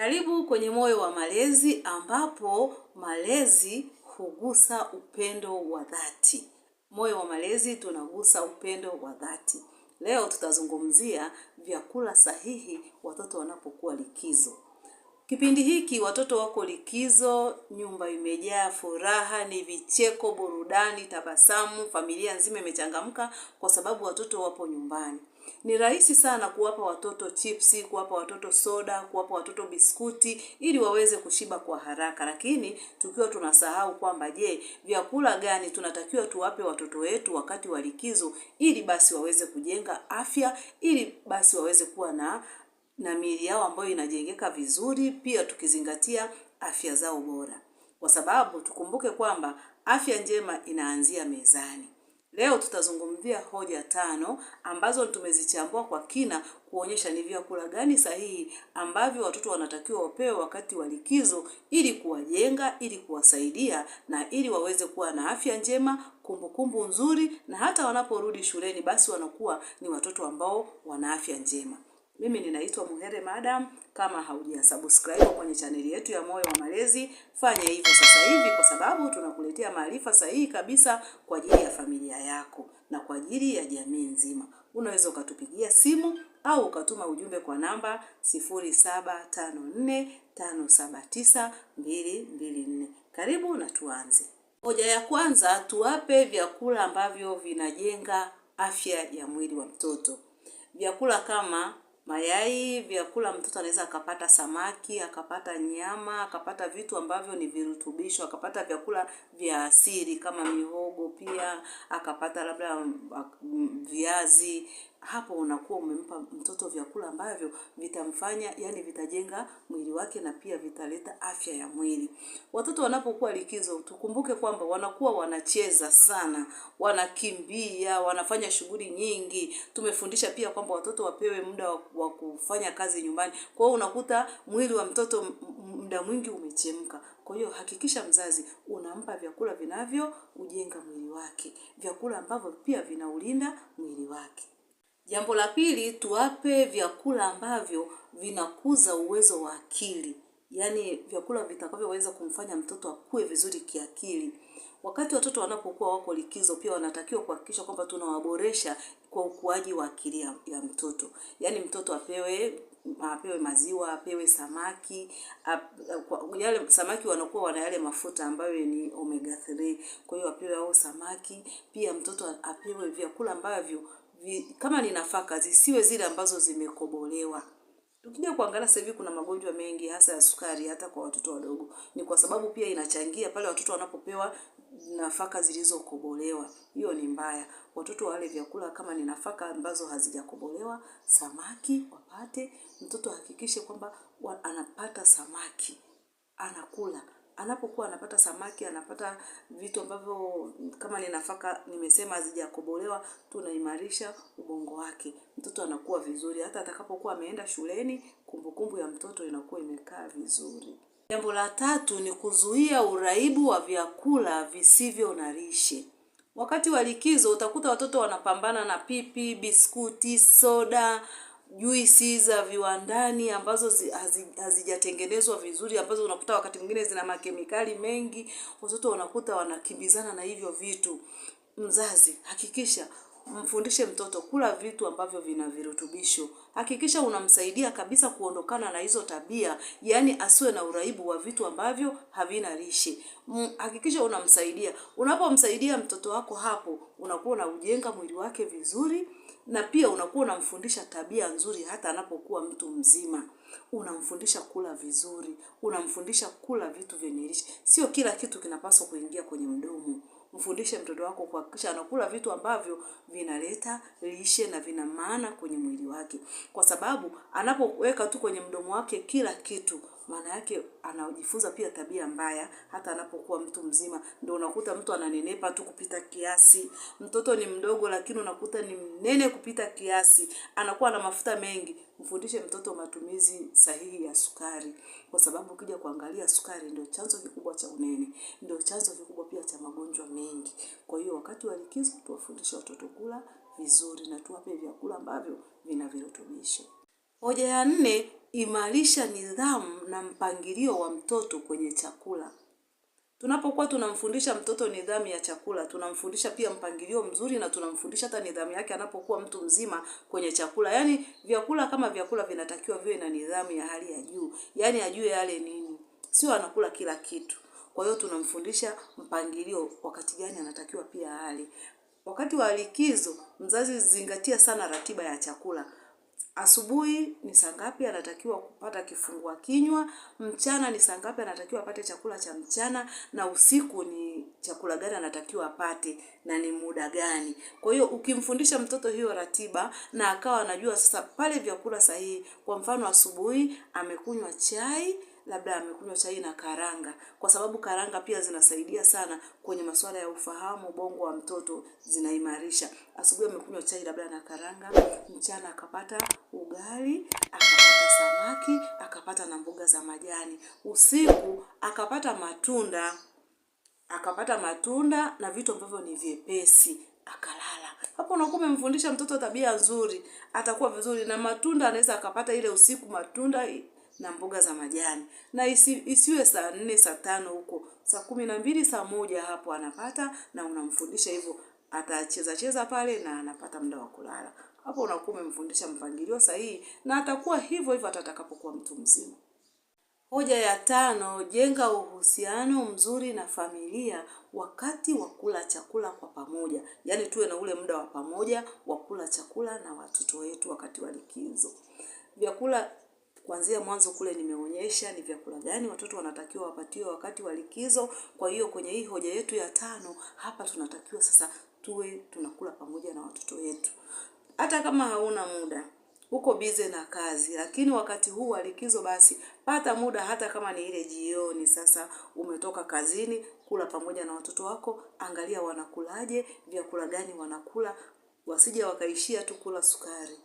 Karibu kwenye Moyo wa Malezi, ambapo malezi hugusa upendo wa dhati. Moyo wa Malezi tunagusa upendo wa dhati. Leo tutazungumzia vyakula sahihi watoto wanapokuwa likizo. Kipindi hiki watoto wako likizo, nyumba imejaa furaha, ni vicheko, burudani, tabasamu, familia nzima imechangamka kwa sababu watoto wapo nyumbani. Ni rahisi sana kuwapa watoto chipsi, kuwapa watoto soda, kuwapa watoto biskuti ili waweze kushiba kwa haraka. Lakini tukiwa tunasahau kwamba vyakula gani tunatakiwa tuwape watoto wetu wakati wa likizo ili basi waweze kujenga afya, ili basi waweze kuwa na miili yao ambayo inajengeka vizuri, pia tukizingatia afya zao bora. Kwa sababu tukumbuke kwamba afya njema inaanzia mezani. Leo tutazungumzia hoja 5 ambazo tumezichambua kwa kina kuonyesha ni vyakula gani sahihi ambavyo watoto wanatakiwa wapewe wakati wa likizo ili kuwajenga, ili kuwasaidia na ili waweze kuwa na afya njema, kumbukumbu nzuri, na hata wanaporudi shuleni basi wanakuwa ni watoto ambao wana afya njema. Mimi ninaitwa Muhere Madam. Kama haujasubscribe kwenye chaneli yetu ya Moyo wa Malezi, fanya hivyo sasa hivi, kwa sababu tunakuletea maarifa sahihi kabisa kwa ajili ya familia yako na kwa ajili ya jamii nzima. Unaweza ukatupigia simu au ukatuma ujumbe kwa namba 0754579224. Karibu na tuanze. Hoja ya kwanza, tuwape vyakula ambavyo vinajenga afya ya mwili wa mtoto. Vyakula kama mayai, vyakula mtoto anaweza akapata samaki, akapata nyama, akapata vitu ambavyo ni virutubisho, akapata vyakula vya asili kama mihogo, pia akapata labda viazi. Hapo unakuwa umempa mtoto vyakula ambavyo vitamfanya, yani vitajenga mwili wake na pia vitaleta afya ya mwili. Watoto wanapokuwa likizo, tukumbuke kwamba wanakuwa wanacheza sana, wanakimbia, wanafanya shughuli nyingi. Tumefundisha pia kwamba watoto wapewe muda wa kufanya kazi nyumbani. Kwa hiyo unakuta mwili wa mtoto muda mwingi umechemka. Kwa hiyo hakikisha mzazi unampa vyakula vinavyo ujenga mwili wake, vyakula ambavyo pia vinaulinda mwili wake. Jambo la pili, tuwape vyakula ambavyo vinakuza uwezo wa akili. Yaani vyakula vitakavyoweza kumfanya mtoto akue vizuri kiakili. Wakati watoto wanapokuwa wako likizo, pia wanatakiwa kuhakikisha kwamba tunawaboresha kwa ukuaji wa akili ya mtoto. Yaani mtoto apewe maziwa, apewe samaki. Yale samaki wanakuwa wana yale mafuta ambayo ni omega 3. Kwa hiyo apewe hao samaki. Pia mtoto apewe vyakula ambavyo kama ni nafaka, zisiwe zile ambazo zimekobolewa. Tukija kuangalia sasa hivi kuna magonjwa mengi hasa ya sukari hata kwa watoto wadogo. Ni kwa sababu pia inachangia pale watoto wanapopewa nafaka zilizokobolewa. Hiyo ni mbaya. Watoto wale vyakula kama ni nafaka ambazo hazijakobolewa, samaki wapate. Mtoto hakikishe kwamba anapata samaki, anakula. Anapokuwa anapata samaki, anapata vitu ambavyo kama ni nafaka nimesema hazijakobolewa, tunaimarisha ubongo wake. Mtoto anakuwa vizuri, hata atakapokuwa ameenda shuleni, kumbukumbu ya mtoto inakuwa imekaa vizuri. Jambo la 3 ni kuzuia uraibu wa vyakula visivyo na lishe. Wakati wa likizo utakuta watoto wanapambana na pipi, biskuti, soda, juisi za viwandani ambazo hazijatengenezwa vizuri, ambazo unakuta wakati mwingine zina makemikali mengi. Watoto wanakuta wanakimbizana na hivyo vitu. Mzazi, hakikisha mfundishe mtoto kula vitu ambavyo vina virutubisho. Hakikisha unamsaidia kabisa kuondokana na hizo tabia, yani asiwe na uraibu wa vitu ambavyo havina lishe. Hakikisha unamsaidia. Unapomsaidia mtoto wako hapo, unakuwa unaujenga mwili wake vizuri, na pia unakuwa unamfundisha tabia nzuri hata anapokuwa mtu mzima. Unamfundisha kula vizuri, unamfundisha kula vitu vyenye lishe. Sio kila kitu kinapaswa kuingia kwenye mdomo. Mfundishe mtoto wako kuhakikisha anakula vitu ambavyo vinaleta lishe na vina maana kwenye mwili wake. Kwa sababu anapoweka tu kwenye mdomo wake kila kitu, maana yake anajifunza pia tabia mbaya hata anapokuwa mtu mzima. Ndio unakuta mtu ananenepa tu kupita kiasi. Mtoto ni mdogo lakini unakuta ni mnene kupita kiasi. Anakuwa na mafuta mengi. Mfundishe mtoto matumizi sahihi ya sukari. Kwa sababu ukija kuangalia sukari ndio chanzo kikubwa cha unene. Ndio chanzo kikubwa pia cha magonjwa mengi. Kwa hiyo wakati wa likizo tuwafundishe watoto kula vizuri na tuwape vyakula ambavyo vina virutubisho. Hoja ya 4, kuimarisha nidhamu na mpangilio wa mtoto kwenye chakula. Tunapokuwa tunamfundisha mtoto nidhamu ya chakula, tunamfundisha pia mpangilio mzuri na tunamfundisha hata nidhamu yake anapokuwa mtu mzima kwenye chakula. Yaani vyakula kama vyakula vinatakiwa viwe na nidhamu ya hali ya juu. Yaani ajue yale nini. Sio anakula kila kitu. Kwa hiyo tunamfundisha mpangilio wakati gani anatakiwa pia ale. Wakati wa likizo, mzazi zingatia sana ratiba ya chakula. Asubuhi ni saa ngapi anatakiwa kupata kifungua kinywa, mchana ni saa ngapi anatakiwa apate chakula cha mchana, na usiku ni chakula gani anatakiwa apate na ni muda gani. Kwa hiyo ukimfundisha mtoto hiyo ratiba na akawa anajua sasa pale vyakula sahihi. Kwa mfano asubuhi amekunywa chai, labda amekunywa chai na karanga, kwa sababu karanga pia zinasaidia sana kwenye masuala ya ufahamu, ubongo wa mtoto zinaimarisha. Asubuhi amekunywa chai labda na karanga, mchana akapata ugali, akapata samaki, akapata na mboga za majani. Usiku akapata matunda na vitu ambavyo ni vyepesi, akalala. Hapo unakuwa umemfundisha mtoto tabia nzuri, atakuwa vizuri. Na matunda anaweza akapata ile usiku matunda na mboga za majani. Na isiwe saa 4, saa 5 huko. Saa 12, saa 1 hapo anapata, na unamfundisha hivyo. Atacheza pale na anapata muda wa kulala. Hapo unakuwa umemfundisha mpangilio sahihi na atakuwa hivyo hivyo atakapokuwa mtu mzima. Hoja ya 5, jenga uhusiano mzuri na familia wakati wa kula chakula kwa pamoja. Yaani tuwe na ule muda wa pamoja wa kula chakula na watoto wetu wakati wa likizo. Vyakula kuanzia mwanzo kule nimeonyesha ni vyakula gani watoto wanatakiwa wapatiwe wakati wa likizo. Kwa hiyo kwenye hii hoja yetu ya 5 hapa tunatakiwa sasa tuwe tunakula pamoja na watoto wetu. Hata kama hauna muda, uko bize na kazi, lakini wakati huu wa likizo basi pata muda, hata kama ni ile jioni sasa umetoka kazini, kula pamoja na watoto wako, angalia wanakulaje, vyakula gani wanakula, wasije wakaishia tu kula sukari.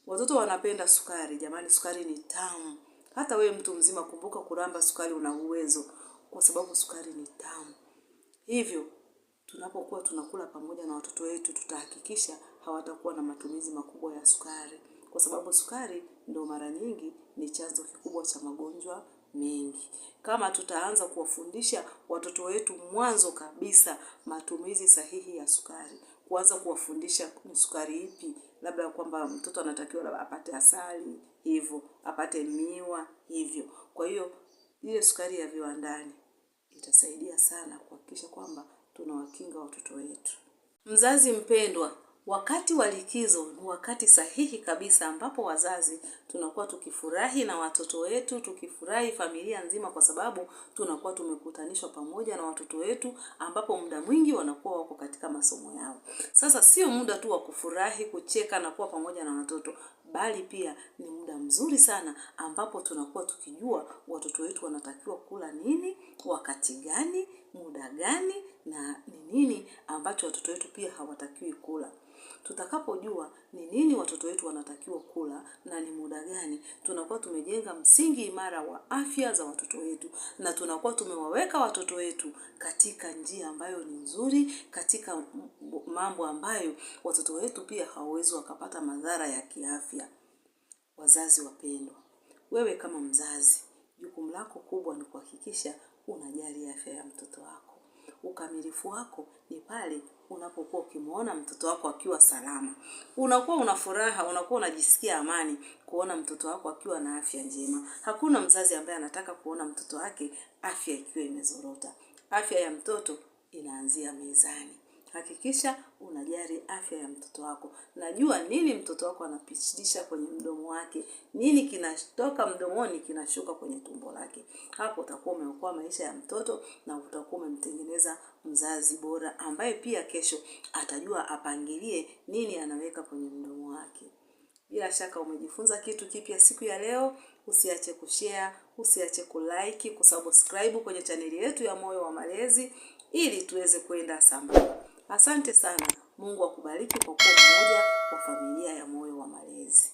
Watoto wanapenda sukari, jamani, sukari ni tamu. Hata wewe mtu mzima kumbuka kuramba sukari, una uwezo, kwa sababu sukari ni tamu. Hivyo tunapokuwa tunakula pamoja na watoto wetu tutahakikisha hawatakuwa na matumizi makubwa ya sukari, kwa sababu sukari ndio mara nyingi ni chanzo kikubwa cha magonjwa mengi. Kama tutaanza kuwafundisha watoto wetu mwanzo kabisa matumizi sahihi ya sukari, kuanza kuwafundisha ni sukari ipi, labda kwamba mtoto anatakiwa labda apate asali hivyo, apate miwa hivyo. Kwa hiyo ile sukari ya viwandani itasaidia sana kuhakikisha kwamba tunawakinga watoto wetu. Mzazi mpendwa, wakati wa likizo ni wakati sahihi kabisa ambapo wazazi tunakuwa tukifurahi na watoto wetu, tukifurahi familia nzima, kwa sababu tunakuwa tumekutanishwa pamoja na watoto wetu, ambapo muda mwingi wanakuwa wako katika masomo yao. Sasa sio muda tu wa kufurahi, kucheka na kuwa pamoja na watoto, bali pia ni muda mzuri sana ambapo tunakuwa tukijua watoto wetu wanatakiwa kula nini, wakati gani, muda gani, na ni nini ambacho watoto wetu pia hawatakiwi kula. Tutakapojua ni nini watoto wetu wanatakiwa kula na ni muda gani, tunakuwa tumejenga msingi imara wa afya za watoto wetu, na tunakuwa tumewaweka watoto wetu katika njia ambayo ni nzuri, katika mambo ambayo watoto wetu pia hawawezi wakapata madhara ya kiafya. Wazazi wapendwa, wewe kama mzazi, jukumu lako kubwa ni kuhakikisha unajali afya ya mtoto wako. Ukamilifu wako ni pale unapokuwa ukimuona mtoto wako akiwa salama. Unakuwa una furaha, unakuwa unajisikia amani kuona mtoto wako akiwa na afya njema. Hakuna mzazi ambaye anataka kuona mtoto wake afya ikiwa imezorota. Afya ya mtoto inaanzia mezani. Hakikisha unajali afya ya mtoto wako. Najua nini mtoto wako anapitisha kwenye mdomo wake, nini kinatoka mdomoni kinashuka kwenye tumbo lake. Hapo utakuwa umeokoa maisha ya mtoto na utakuwa umemtengeneza mzazi bora, ambaye pia kesho atajua apangilie nini anaweka kwenye mdomo wake. Bila shaka umejifunza kitu kipya siku ya leo. Usiache kushare, usiache kulike, kusubscribe kwenye chaneli yetu ya Moyo wa Malezi ili tuweze kwenda sambamba. Asante sana. Mungu akubariki kwa kuwa mmoja wa familia ya Moyo wa Malezi.